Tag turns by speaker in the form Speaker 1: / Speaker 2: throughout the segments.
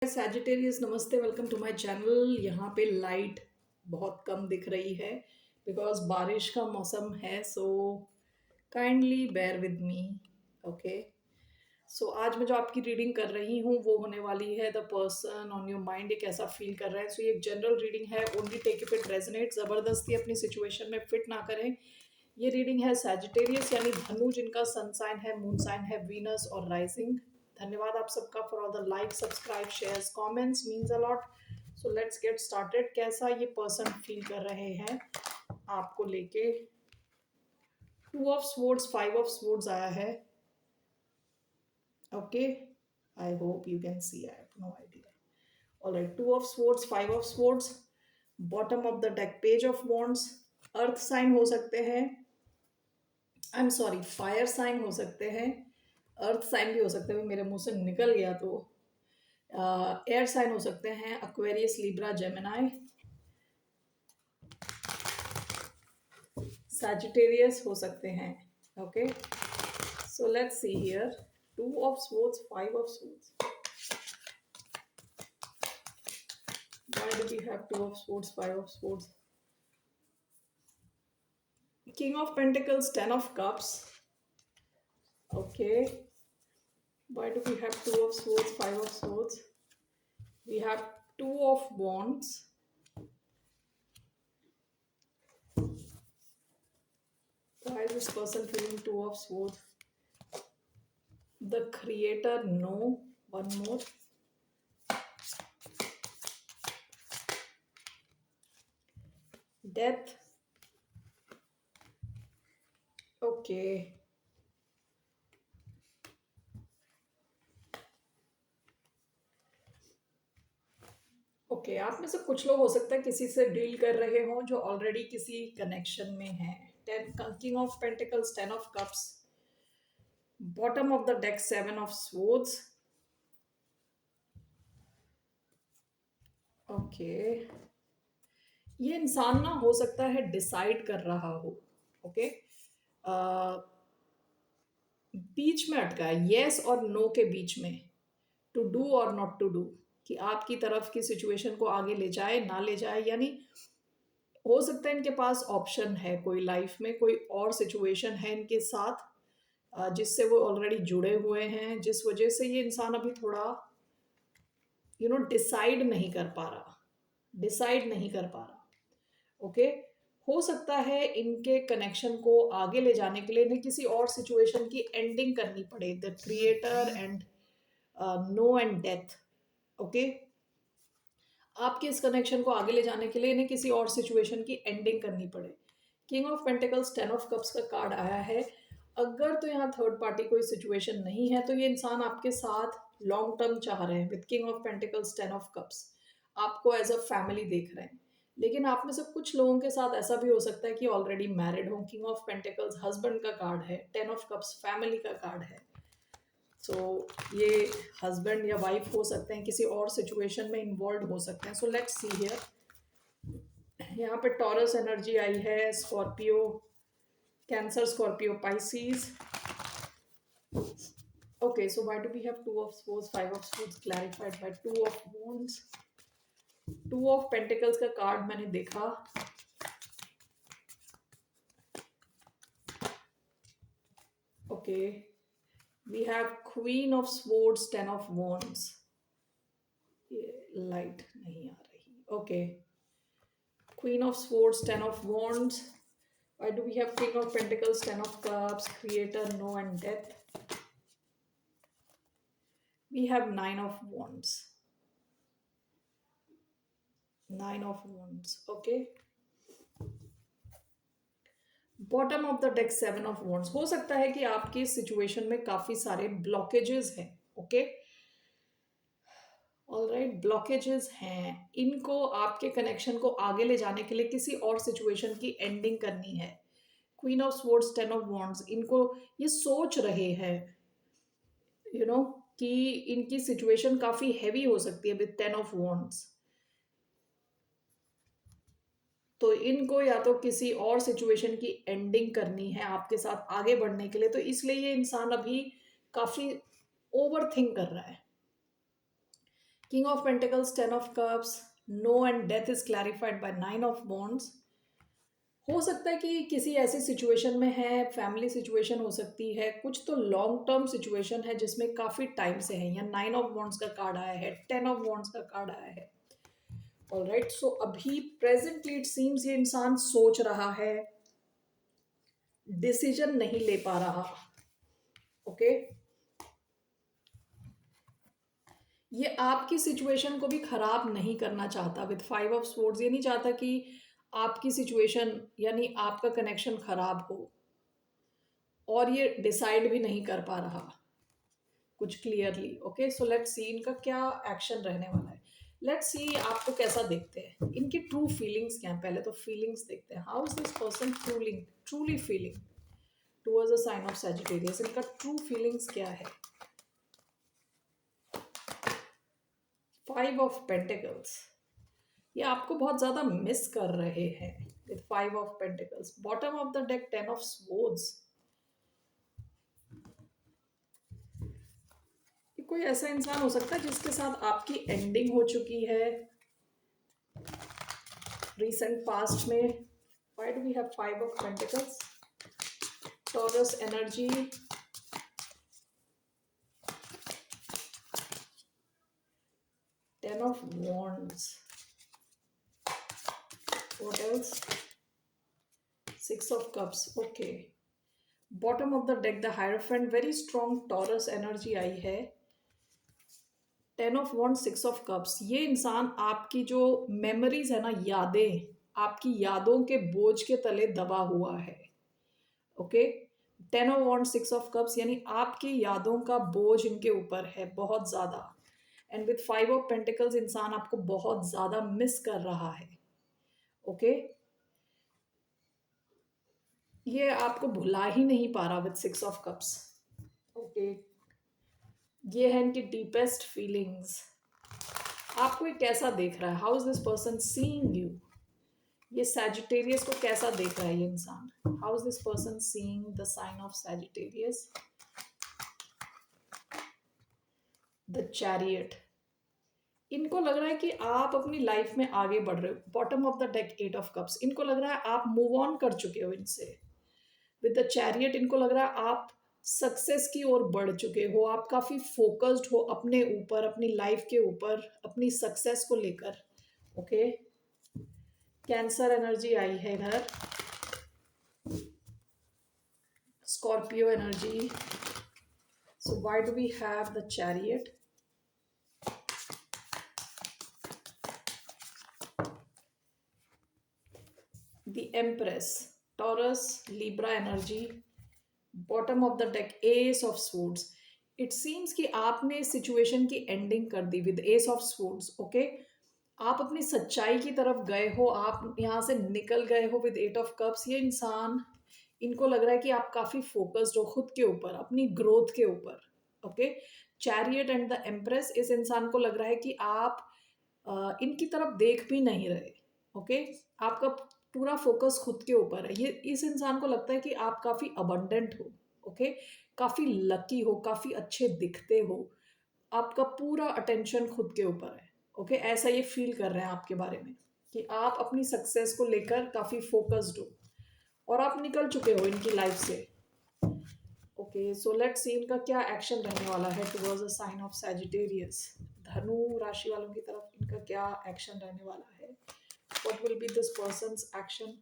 Speaker 1: Sagittarius नमस्ते, welcome to my channel. यहाँ पे लाइट बहुत कम दिख रही है बिकॉज बारिश का मौसम है, so kindly bear with me. Okay, so आज मैं जो आपकी रीडिंग कर रही हूँ वो होने वाली है the person on your mind. ये कैसा फील कर रहा है। सो ये एक जनरल रीडिंग है, only take if it resonate. ज़बरदस्ती अपनी सिचुएशन में फिट ना करें। ये रीडिंग है सैजिटेरियस यानी धनु, जिनका सन साइन है, मून साइन है वीनस और राइजिंग। धन्यवाद आप सबका for all the like, subscribe, shares, comments, means a lot. So let's get started. कैसा ये पर्सन फील कर रहे हैं आपको लेके। Two of swords, five of swords आया है। Okay, I hope you can see, I have no idea. Alright, two of swords, five of swords, bottom of the deck page of wands. Earth sign हो सकते हैं, I am sorry, fire sign हो सकते हैं, अर्थ sign भी हो सकते हैं, मेरे मुंह से निकल गया तो। एयर साइन हो सकते हैं, एक्वेरियस, लिब्रा, जेमिनाई, सैजिटेरियस हो सकते हैं। Okay, so let's see here. Two of swords, five of swords, why do we have two of swords, five of swords? King of pentacles, ten of cups. Okay, why do we have two of swords, five of swords? We have two of wands. Why is this person feeling two of swords? The creator, no. One more. Death. Okay. Okay, आप में से कुछ लोग हो सकता है किसी से डील कर रहे हो जो ऑलरेडी किसी कनेक्शन में है। Ten, king of pentacles, ten of cups, bottom of the deck, seven of swords. Okay, ये इंसान ना हो सकता है डिसाइड कर रहा हो। ओके, बीच में अटका है, येस और नो के बीच में, टू डू और नॉट टू डू, कि आपकी तरफ की सिचुएशन को आगे ले जाए ना ले जाए। यानी हो सकता है इनके पास ऑप्शन है, कोई लाइफ में कोई और सिचुएशन है इनके साथ जिससे वो ऑलरेडी जुड़े हुए हैं, जिस वजह से ये इंसान अभी थोड़ा डिसाइड नहीं कर पा रहा, डिसाइड नहीं कर पा रहा। ओके, हो सकता है इनके कनेक्शन को आगे ले जाने के लिए इन्हें किसी और सिचुएशन की एंडिंग करनी पड़े। The creator and no end death. Okay, आपके इस कनेक्शन को आगे ले जाने के लिए इन्हें किसी और सिचुएशन की एंडिंग करनी पड़े। King of pentacles, ten of cups का कार्ड आया है। अगर तो यहाँ थर्ड पार्टी कोई सिचुएशन नहीं है तो ये इंसान आपके साथ लॉन्ग टर्म चाह रहे हैं। With king of pentacles, ten of cups, आपको एज अ फैमिली देख रहे हैं। लेकिन आप में से कुछ लोगों के साथ ऐसा भी हो सकता है कि ऑलरेडी मैरिड हो। किंग ऑफ पेंटिकल्स हस्बैंड का कार्ड है, टेन ऑफ कप्स फैमिली का कार्ड है। सो ये हस्बैंड या वाइफ हो सकते हैं, किसी और सिचुएशन में इन्वॉल्व हो सकते हैं। So let's see here. यहाँ पे टॉरस एनर्जी आई है, Scorpio, Cancer, Scorpio, Pisces. Okay, so why do we have two of sports, five of sports clarified by two of wands. Two of pentacles का card मैंने देखा। Okay, we have queen of swords, ten of wands. ये light नहीं आ रही। Okay, queen of swords, ten of wands. Why do we have king of pentacles, ten of cups, creator, no and death? We have nine of wands, nine of wands. Okay, bottom of the deck, seven of wands. हो सकता है कि आपकी situation में काफी सारे blockages हैं। Okay, alright, blockages हैं। इनको, आपके कनेक्शन को आगे ले जाने के लिए किसी और सिचुएशन की एंडिंग करनी है। Queen of swords, ten of wands, इनको ये सोच रहे हैं कि इनकी सिचुएशन काफी हैवी हो सकती है विद टेन ऑफ वॉन्ड्स। तो इनको या तो किसी और सिचुएशन की एंडिंग करनी है आपके साथ आगे बढ़ने के लिए, तो इसलिए ये इंसान अभी काफी ओवर थिंक कर रहा है। King of Pentacles, Ten of Cups, No and Death is clarified by Nine of Wands. हो सकता है कि किसी ऐसी सिचुएशन में है, फैमिली सिचुएशन हो सकती है, कुछ तो लॉन्ग टर्म सिचुएशन है जिसमें काफ़ी टाइम से है, या नाइन ऑफ वॉन्ड्स का कार्ड आया है, टेन ऑफ वॉन्ड्स का कार्ड आया है। ऑलराइट, सो अभी प्रेजेंटली इट सीम्स ये इंसान सोच रहा है, डिसीजन नहीं ले पा रहा। ओके, ये आपकी सिचुएशन को भी खराब नहीं करना चाहता। विद फाइव ऑफ स्वॉर्ड्स ये नहीं चाहता कि आपकी सिचुएशन यानी आपका कनेक्शन खराब हो, और ये डिसाइड भी नहीं कर पा रहा कुछ क्लियरली। ओके, सो लेट्स सी इनका क्या एक्शन रहने वाला है। लेट्स सी आपको कैसा देखते हैं, इनकी ट्रू फीलिंग्स क्या है। पहले तो फीलिंग्स देखते हैं। How is this person truly feeling towards a sign of Sagittarius. इनका ट्रू फीलिंग्स क्या है। फाइव ऑफ पेंटिकल्स, ये आपको बहुत ज्यादा मिस कर रहे हैं with five of pentacles. Bottom of the deck, ten of swords. कोई ऐसा इंसान हो सकता है जिसके साथ आपकी एंडिंग हो चुकी है recent past में। Why do we have five of pentacles? Taurus energy, ten of wands, what else? Six of cups. Okay, bottom of the deck, the Hierophant, very strong Taurus energy आई है। Ten of wand, six of cups. ये इंसान आपकी जो memories है ना, यादें, आपकी यादों के बोझ के तले दबा हुआ है। Okay, ten of wand, six of cups, यानी आपकी यादों का बोझ इनके ऊपर है बहुत ज्यादा। And with five of pentacles, इंसान आपको बहुत ज्यादा मिस कर रहा है। ओके, ये आपको भुला ही नहीं पा रहा with six of cups. Okay, ये है इनकी डीपेस्ट फीलिंग्स। आपको ये कैसा देख रहा है। How is this person seeing you. ये सैजिटेरियस को कैसा देख रहा है ये इंसान। How is this person seeing the sign of Sagittarius. The chariot, इनको लग रहा है कि आप अपनी लाइफ में आगे बढ़ रहे हो। Bottom of the deck, eight of cups, इनको लग रहा है आप मूव ऑन कर चुके हो इनसे। विद द चैरियट, इनको लग रहा है आप सक्सेस की ओर बढ़ चुके हो। आप काफी फोकस्ड हो अपने ऊपर, अपनी लाइफ के ऊपर, अपनी सक्सेस को लेकर। ओके, कैंसर एनर्जी आई है इधर, Scorpio energy. So why do we have the chariot. The empress, Taurus, Libra energy. Bottom of the deck, ace of swords. It seems कि आपने सिचुएशन की एंडिंग कर दी with ace of swords. Okay, आप अपनी सच्चाई की तरफ गए हो, आप यहाँ से निकल गए हो विद एट ऑफ कप्स। ये इंसान, इनको लग रहा है कि आप काफी फोकस्ड हो खुद के ऊपर, अपनी ग्रोथ के ऊपर। Okay, chariot and the empress, इस इंसान को लग रहा है कि आप इनकी तरफ देख भी नहीं रहे। ओके, आपका पूरा फोकस खुद के ऊपर है। ये इस इंसान को लगता है कि आप काफी अबंडेंट हो। ओके, काफी लकी हो, काफी अच्छे दिखते हो, आपका पूरा अटेंशन खुद के ऊपर है। ओके, ऐसा ये फील कर रहे हैं आपके बारे में कि आप अपनी सक्सेस को लेकर काफी फोकस्ड हो और आप निकल चुके हो इनकी लाइफ से। ओके, सो लेट्स सी इनका क्या एक्शन रहने वाला है towards the sign of Sagittarius. धनु राशि वालों की तरफ इनका क्या एक्शन रहने वाला है। What will be this person's action?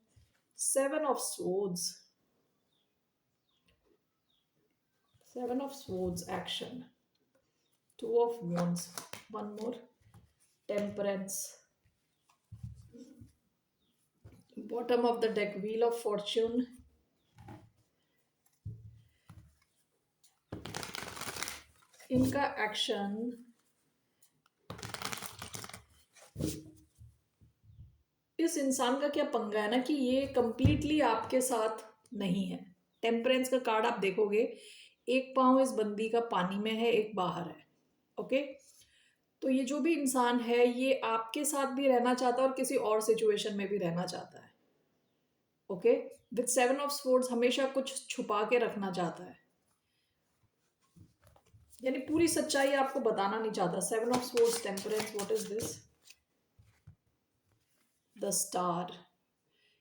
Speaker 1: Seven of Swords. Seven of Swords action. Two of Wands. One more. Temperance. Bottom of the deck, Wheel of Fortune. इनका एक्शन, इस इंसान का क्या पंगा है ना कि ये कंप्लीटली आपके साथ नहीं है। टेम्परेंस का कार्ड आप देखोगे, एक पांव इस बंदी का पानी में है, एक बाहर है। ओके, तो ये जो भी इंसान है ये आपके साथ भी रहना चाहता है और किसी और सिचुएशन में भी रहना चाहता है। Okay, with seven of swords हमेशा कुछ छुपा के रखना चाहता है। यानी पूरी सच्चाई आपको बताना नहीं चाहता। Seven of swords, temperance, what is this? The star.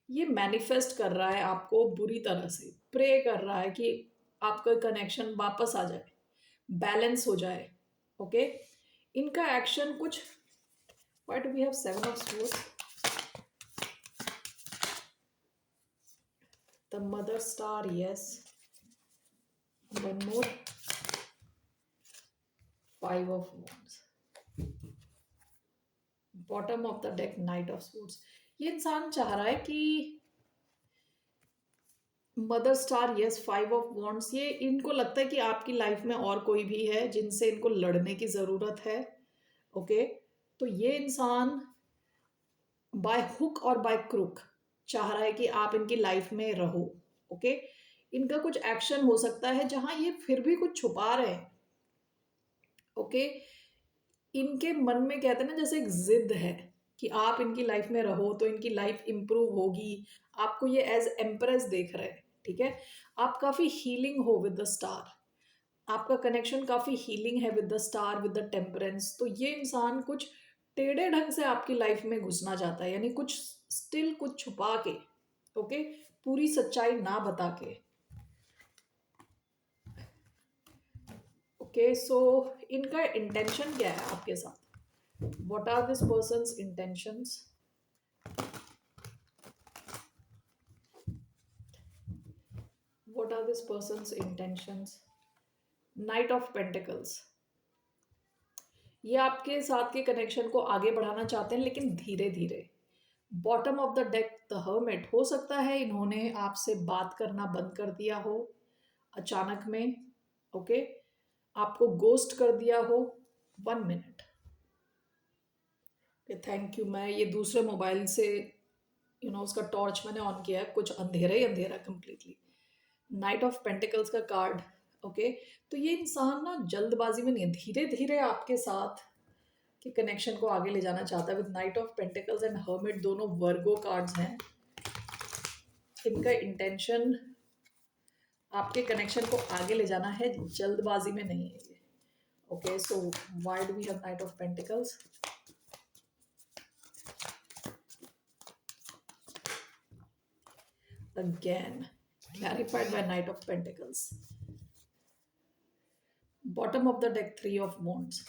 Speaker 1: ये मैनिफेस्ट कर रहा है आपको बुरी तरह से, प्रे कर रहा है कि आपका कनेक्शन वापस आ जाए, बैलेंस हो जाए। ओके, इनका एक्शन कुछ, why do we have seven of swords? The mother star, yes. One more, five of wands, bottom of the deck knight of swords. ये इंसान चाह रहा है कि mother star, yes, five of wands, ये इनको लगता है कि आपकी लाइफ में और कोई भी है जिनसे इनको लड़ने की जरूरत है। ओके, तो ये इंसान बाय हुक और बाय क्रुक चाह रहा है कि आप इनकी लाइफ में रहो। ओके, इनका कुछ एक्शन हो सकता है जहां ये फिर भी कुछ छुपा रहे हैं। ओके, इनके मन में कहते हैं ना, जैसे एक जिद है कि आप इनकी लाइफ में रहो तो इनकी लाइफ इंप्रूव होगी। आपको ये एज एम्प्रेस देख रहे हैं, ठीक है। आप काफी हीलिंग हो विद द स्टार, आपका कनेक्शन काफी हीलिंग है with the star, with the temperance. तो ये इंसान कुछ टेढ़े ढंग से आपकी लाइफ में घुसना चाहता है, यानी कुछ स्टिल कुछ छुपा के। ओके, पूरी सच्चाई ना बता के। ओके, सो इनका इंटेंशन क्या है आपके साथ? What are this person's intentions? What are this person's intentions? Knight of Pentacles. ये आपके साथ के कनेक्शन को आगे बढ़ाना चाहते हैं, लेकिन धीरे धीरे। Bottom of the deck the hermit. हो सकता है इन्होंने आपसे बात करना बंद कर दिया हो अचानक में। ओके, आपको गोस्ट कर दिया हो। 1 मिनट, थैंक यू। मैं ये दूसरे मोबाइल से उसका टॉर्च मैंने ऑन किया है, कुछ अंधेरा ही अंधेरा कंप्लीटली। नाइट ऑफ पेंटिकल्स का कार्ड। ओके, तो ये इंसान ना जल्दबाजी में नहीं है, धीरे धीरे आपके साथ के कनेक्शन को आगे ले जाना चाहता है। With night of pentacles and hermit, दोनों वर्गो कार्ड्स हैं। इनका इंटेंशन आपके कनेक्शन को आगे ले जाना है, जल्दबाजी में नहीं है ये। Okay, so why do we have knight of pentacles? Again clarified by Knight of Pentacles. Bottom of the deck, Three of Wands.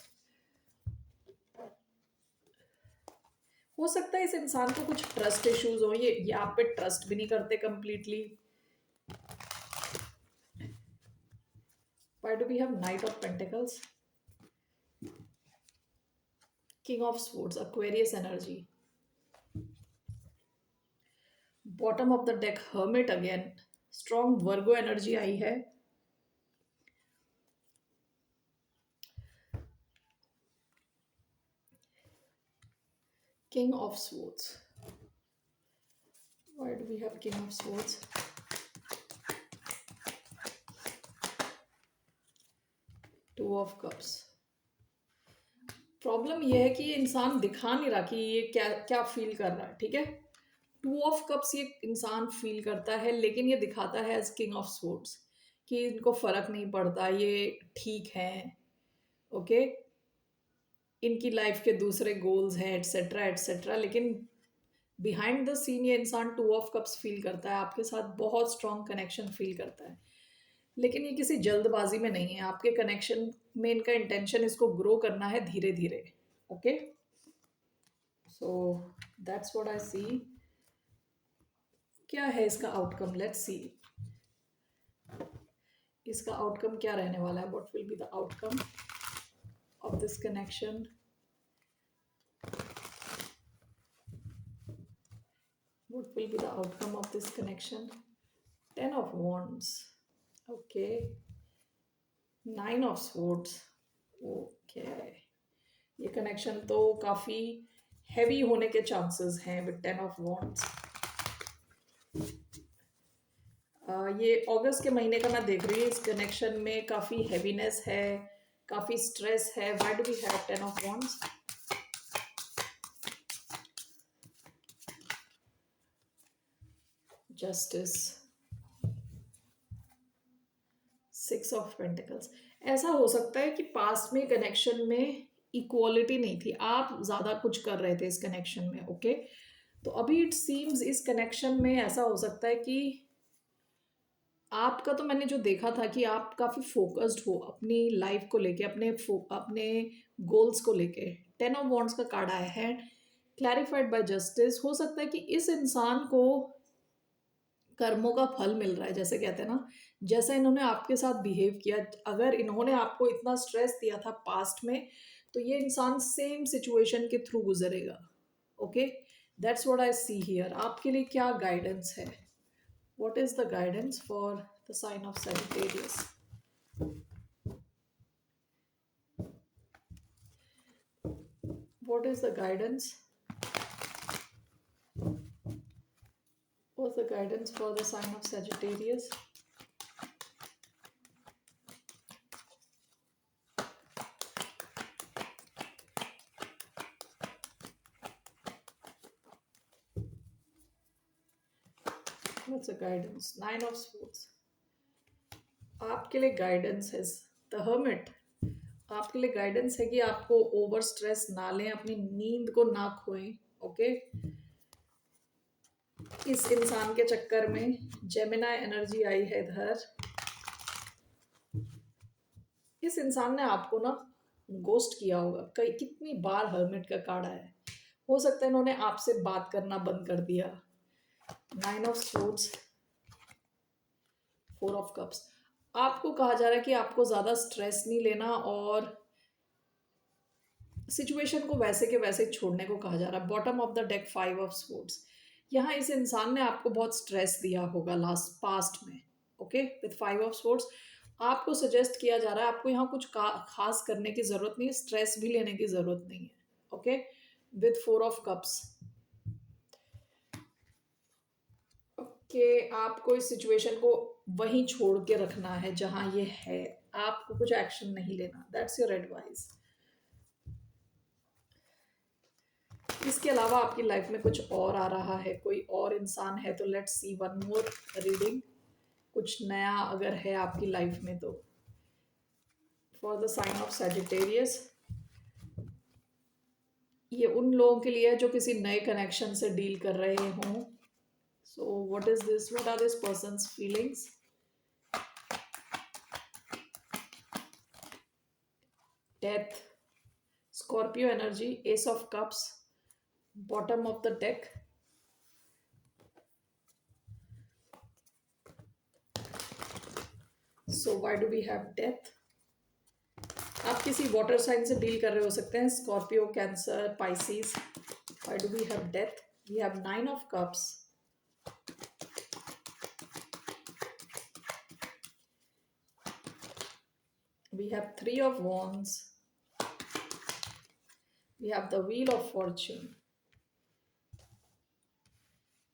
Speaker 1: हो सकता है इस इंसान को कुछ ट्रस्ट इश्यूज हो, ये आप पे ट्रस्ट भी नहीं करते completely. Why do we have Knight of Pentacles? King of Swords, Aquarius energy. Bottom of the deck, Hermit again. Strong Virgo energy आई है। King of Swords. Why do we have King of Swords? Two of Cups. Problem यह है कि ये इंसान दिखा नहीं रहा कि ये क्या क्या फील कर रहा है, ठीक है। टू ऑफ कप्स ये इंसान फील करता है, लेकिन ये दिखाता है एज किंग ऑफ स्वॉर्ड्स कि इनको फर्क नहीं पड़ता, ये ठीक है। ओके, इनकी लाइफ के दूसरे गोल्स हैं, एटसेट्रा एटसेट्रा, लेकिन बिहाइंड द सीन ये इंसान टू ऑफ कप्स फील करता है, आपके साथ बहुत स्ट्रॉन्ग कनेक्शन फील करता है। लेकिन ये किसी जल्दबाजी में नहीं है, आपके कनेक्शन में इनका इंटेंशन इसको ग्रो करना है धीरे धीरे। Okay, so that's what I see. क्या है इसका आउटकम? लेट्स सी इसका आउटकम क्या रहने वाला है। What will be the outcome of this connection? What will be the outcome of this connection? Ten of Wands. Okay. Nine of Swords. Okay. ये connection तो काफी हैवी होने के चांसेस हैं विद टेन ऑफ वॉन्ड्स। ये अगस्त के महीने का मैं देख रही हूँ, इस कनेक्शन में काफी हैवीनेस है, काफी स्ट्रेस है। Why do we have ten of wands? Justice, six of pentacles. ऐसा हो सकता है कि पास्ट में कनेक्शन में इक्वालिटी नहीं थी, आप ज़्यादा कुछ कर रहे थे इस कनेक्शन में, ओके। तो अभी इट सीम्स इस कनेक्शन में ऐसा हो सकता है कि आपका, तो मैंने जो देखा था कि आप काफ़ी फोकस्ड हो अपनी लाइफ को लेके, अपने गोल्स को लेके। 10 ऑफ वॉन्ड्स का कार्ड आया है, क्लैरिफाइड बाय जस्टिस। हो सकता है कि इस इंसान को कर्मों का फल मिल रहा है, जैसे कहते हैं ना, जैसा इन्होंने आपके साथ बिहेव किया, अगर इन्होंने आपको इतना स्ट्रेस दिया था पास्ट में, तो ये इंसान सेम सिचुएशन के थ्रू गुजरेगा, okay. That's what I see here. आपके लिए क्या गाइडेंस है? What is the guidance for the sign of Sagittarius? What is the guidance? What's the guidance for the sign of Sagittarius? What's the guidance? 9 of Swords. आपके लिए guidance है the hermit. आपके लिए guidance है कि आपको over stress ना लें, अपनी नींद को ना खोएं, ओके। इस इंसान के चक्कर में जेमिनाई एनर्जी आई है इधर। इस इंसान ने आपको ना गोस्ट किया होगा, कई कितनी बार हर्मिट का कार्ड आया है। हो सकता है इन्होंने आपसे बात करना बंद कर दिया। 9 of Swords, 4 of Cups। आपको कहा जा रहा है कि आपको ज़्यादा स्ट्रेस नहीं लेना और सिचुएशन को वैसे के वैसे छोड़ने को कहा जा रहा है। Bottom of the deck 5 of Swords। यहाँ इस इंसान ने आपको बहुत स्ट्रेस दिया होगा लास्ट पास्ट में, ओके। विथ 5 of Swords आपको सजेस्ट किया जा रहा है, आपको यहाँ कुछ खास करने की ज़रूरत नहीं है, स्ट्रेस भी लेने की ज़रूरत नहीं है, okay. With 4 of Cups, okay. आपको इस सिचुएशन को वहीं छोड़ के रखना है जहाँ ये है, आपको कुछ एक्शन नहीं लेना। That's your advice. इसके अलावा आपकी लाइफ में कुछ और आ रहा है, कोई और इंसान है, तो let's see one more reading. कुछ नया अगर है आपकी लाइफ में तो for the sign of Sagittarius, ये उन लोगों के लिए है जो किसी नए कनेक्शन से डील कर रहे हों। So what is this, what are this person's feelings? Death, Scorpio energy, ace of cups, bottom of the deck. So why do we have death? आप किसी वाटर साइन से डील कर रहे हो सकते हैं, Scorpio, Cancer, Pisces. Why do we have death? We have 9 of Cups, we have 3 of Wands, we have the Wheel of Fortune,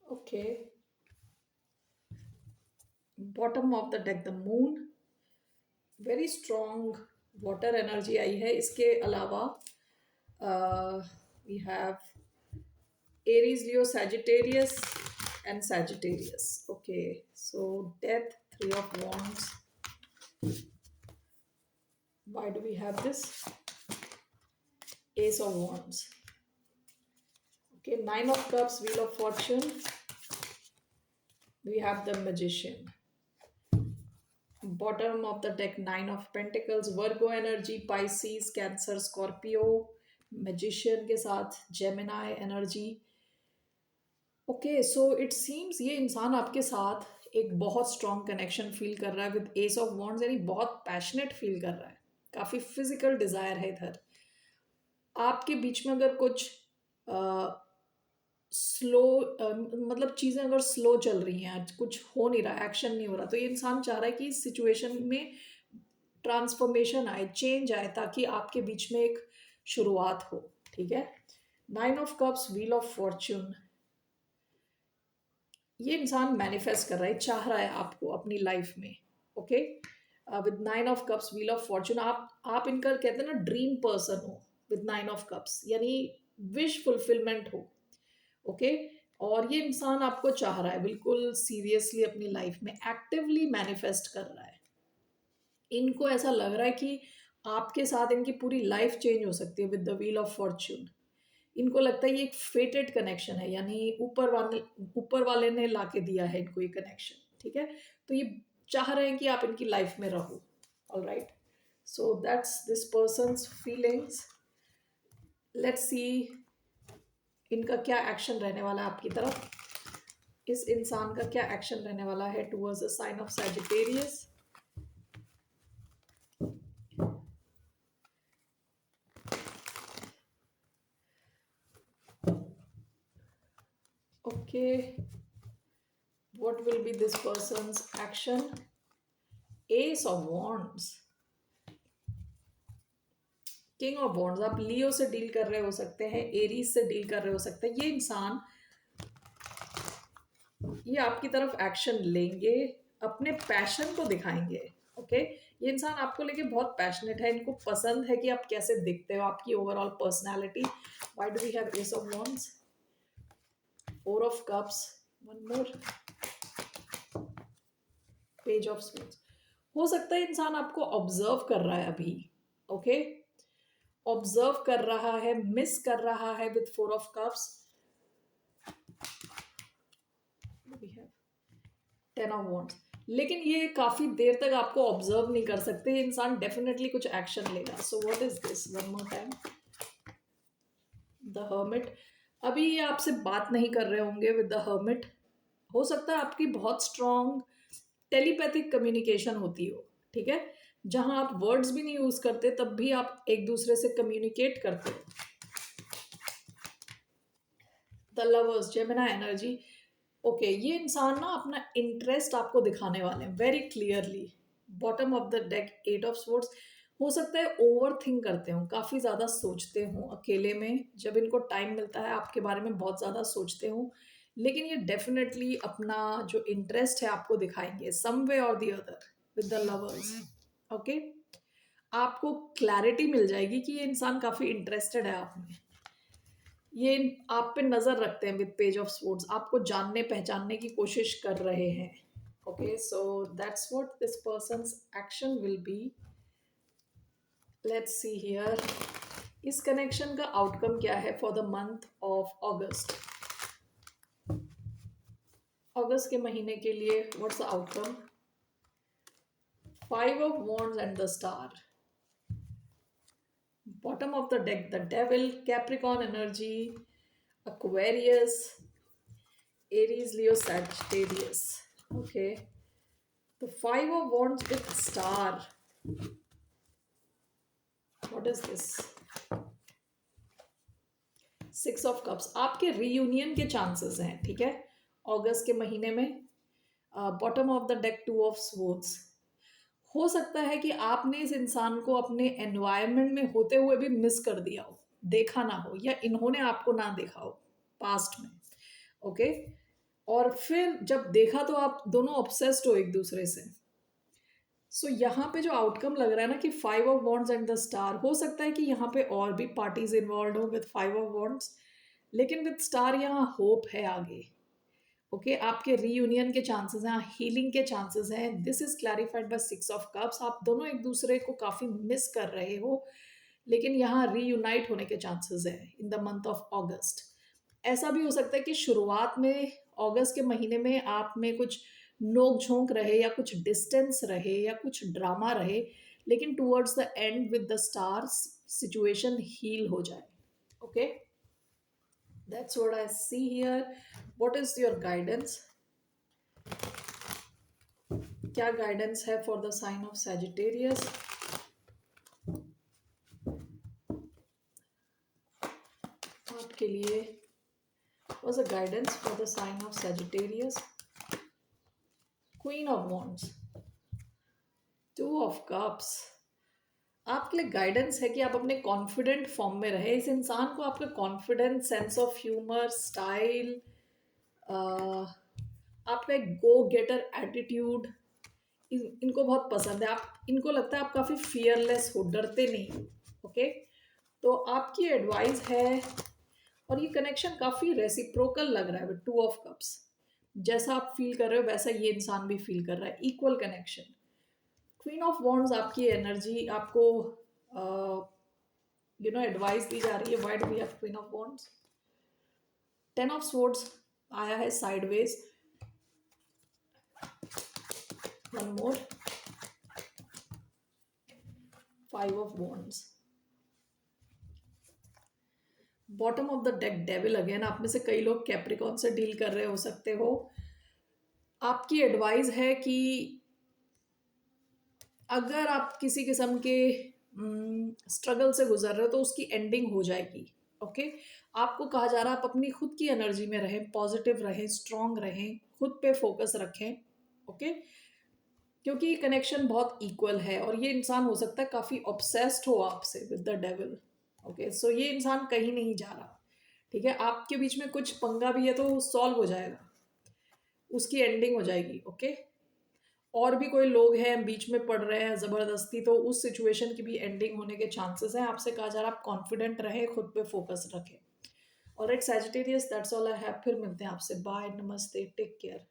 Speaker 1: okay। Bottom of the deck the moon, very strong water energy आई है। इसके अलावा we have Aries, Leo, Sagittarius and Sagittarius, okay. So death, 3 of Wands। Why do we have this? Ace of Wands, okay। 9 of Cups, Wheel of Fortune, we have the Magician। Bottom of the deck 9 of Pentacles, Virgo energy, Pisces, cancer, Scorpio, magician के साथ Gemini energy, okay. So it seems ये इंसान आपके साथ एक बहुत strong connection feel कर रहा है विद एस ऑफ वॉन्ड्स, यानी बहुत पैशनेट फील कर रहा है, काफ़ी फिजिकल डिज़ायर है इधर। आपके बीच में अगर कुछ स्लो मतलब चीज़ें अगर स्लो चल रही हैं, कुछ हो नहीं रहा, एक्शन नहीं हो रहा, तो ये इंसान चाह रहा है कि इस सिचुएशन में ट्रांसफॉर्मेशन आए, चेंज आए, ताकि आपके बीच में एक शुरुआत हो, ठीक है। 9 of Cups, wheel of Fortune, ये इंसान मैनिफेस्ट कर रहा है, चाह रहा है आपको अपनी लाइफ में, okay. With 9 of Cups, wheel of Fortune, आप इनका कहते हैं ना ड्रीम पर्सन हो विद 9 of Cups, यानी विश फुलफिलमेंट हो, ओके। और ये इंसान आपको चाह रहा है बिल्कुल सीरियसली अपनी लाइफ में, एक्टिवली मैनिफेस्ट कर रहा है, इनको ऐसा लग रहा है कि आपके साथ इनकी पूरी लाइफ चेंज हो सकती है with the wheel of Fortune. इनको लगता है ये एक फेटेड कनेक्शन है, यानी ऊपर वाले ने लाके दिया है इनको ये कनेक्शन, ठीक है। तो ये चाह रहे हैं कि आप इनकी लाइफ में रहो। All right, so that's this person's feelings. Let's see इनका क्या एक्शन रहने वाला है आपकी तरफ। इस इंसान का क्या एक्शन रहने वाला है towards the sign of Sagittarius. Okay, what will be this person's action? Ace of Wands, king of wands. आप लियो से डील कर रहे हो सकते हैं, एरीज से डील कर रहे हो सकते हैं। ये इंसान ये आपकी तरफ एक्शन लेंगे, अपने पैशन को दिखाएंगे। ओके, ये इंसान आपको लेके बहुत पैशनेट है, इनको पसंद है कि आप कैसे दिखते हो, आपकी overall personality. Why do we have ace of wands, four of cups, one more, page of swords. हो सकता है इंसान आपको ऑब्जर्व कर रहा है अभी। ओके, ऑब्जर्व कर रहा है, मिस कर रहा है with four of cups. We have ten of wands. लेकिन ये काफी देर तक आपको ऑब्जर्व नहीं कर सकते, ये इंसान डेफिनेटली कुछ एक्शन लेगा। सो what is this, one more time, the hermit. अभी ये आपसे बात नहीं कर रहे होंगे विद द हर्मिट। हो सकता है आपकी बहुत स्ट्रॉन्ग टेलीपैथिक कम्युनिकेशन होती हो, ठीक है, जहां आप वर्ड्स भी नहीं यूज करते तब भी आप एक दूसरे से कम्युनिकेट करते हो। The lovers, Gemini energy. Okay, ये इंसान ना अपना इंटरेस्ट आपको दिखाने वाले हैं very clearly. Bottom of the deck, eight of swords. हो सकता है ओवर थिंक करते हो, काफ़ी ज़्यादा सोचते हो अकेले में, जब इनको टाइम मिलता है आपके बारे में बहुत ज़्यादा सोचते हो। लेकिन ये डेफिनेटली अपना जो इंटरेस्ट है आपको दिखाएंगे सम वे और the other with the lovers. Okay, आपको क्लैरिटी मिल जाएगी कि ये इंसान काफ़ी इंटरेस्टेड है आप में, ये आप पे नजर रखते हैं विद पेज ऑफ स्वॉर्ड्स, आपको जानने पहचानने की कोशिश कर रहे हैं। Okay, so that's what this person's action will be. Let's see here इस कनेक्शन का आउटकम क्या है for the month of August. अगस्त के महीने के लिए what's the outcome, five of wands and the star. Bottom of the deck, the devil, Capricorn energy, Aquarius, Aries, Leo, Sagittarius. Okay. The five of wands with star. What is this? Six of cups. आपके reunion के chances हैं, ठीक है, अगस्त के महीने में। Bottom of the deck, to of swords. हो सकता है कि आपने इस इंसान को अपने एनवायरनमेंट में होते हुए भी मिस कर दिया हो, देखा ना हो, या इन्होंने आपको ना देखा हो पास्ट में। ओके, और फिर जब देखा तो आप दोनों ऑब्सेस्ड हो एक दूसरे से। सो यहाँ पे जो आउटकम लग रहा है ना कि five of wands and the star, हो सकता है कि यहाँ पे और भी पार्टीज इन्वॉल्व हो विद फाइव ऑफ वॉन्ड्स, लेकिन विद स्टार यहाँ होप है आगे। ओके, आपके रीयूनियन के चांसेस हैं, हीलिंग के चांसेस हैं। This is clarified by six of cups. आप दोनों एक दूसरे को काफी मिस कर रहे हो, लेकिन यहाँ रीयूनाइट होने के चांसेस हैं इन द मंथ ऑफ अगस्त। ऐसा भी हो सकता है कि शुरुआत में अगस्त के महीने में आप में कुछ नोक झोंक रहे, या कुछ डिस्टेंस रहे, या कुछ ड्रामा रहे, लेकिन towards the end with the stars situation heal हो जाए। Okay, that's what I see here. What is your guidance, क्या गाइडेंस है for the sign of Sagittarius. आपके लिए was a guidance for the sign of Sagittarius. Queen of Wands, Two of Cups। आपके लिए guidance है कि आप अपने कॉन्फिडेंट फॉर्म में रहे। इस इंसान को आपका confidence, sense of humour, style, आपका एक गो गेटर एटीट्यूड इनको बहुत पसंद है। आप इनको लगता है आप काफ़ी फियरलेस हो, डरते नहीं। ओके, तो आपकी एडवाइस है, और ये कनेक्शन काफ़ी रेसिप्रोकल लग रहा है विद टू ऑफ कप्स। जैसा आप फील कर रहे हो वैसा ये इंसान भी फील कर रहा है, equal connection. Queen of wands आपकी एनर्जी आपको एडवाइस दी जा रही है. Why do we have queen of wands? Ten of swords आया है sideways. One more. Five of wands. Bottom of the deck devil again. आप में से कई लोग कैप्रिकॉन से डील कर रहे हो सकते हो. आपकी एडवाइस है कि अगर आप किसी किस्म के स्ट्रगल से गुजर रहे हो तो उसकी एंडिंग हो जाएगी. ओके आपको कहा जा रहा है आप अपनी खुद की एनर्जी में रहें, पॉजिटिव रहें, स्ट्रांग रहें, खुद पे फोकस रखें. ओके क्योंकि कनेक्शन बहुत इक्वल है और ये इंसान हो सकता है काफ़ी ऑब्सेस्ड हो आपसे with the devil. Okay so ये इंसान कहीं नहीं जा रहा. ठीक है आपके बीच में कुछ पंगा भी है तो सॉल्व हो जाएगा, उसकी एंडिंग हो जाएगी. ओके और भी कोई लोग हैं बीच में पड़ रहे हैं ज़बरदस्ती तो उस सिचुएशन की भी एंडिंग होने के चांसेस हैं. आपसे कहा जा रहा है आप कॉन्फिडेंट रहें, खुद पे फोकस रखें. Alright Sagittarius that's all I have. फिर मिलते हैं आपसे. बाय, नमस्ते, टेक केयर.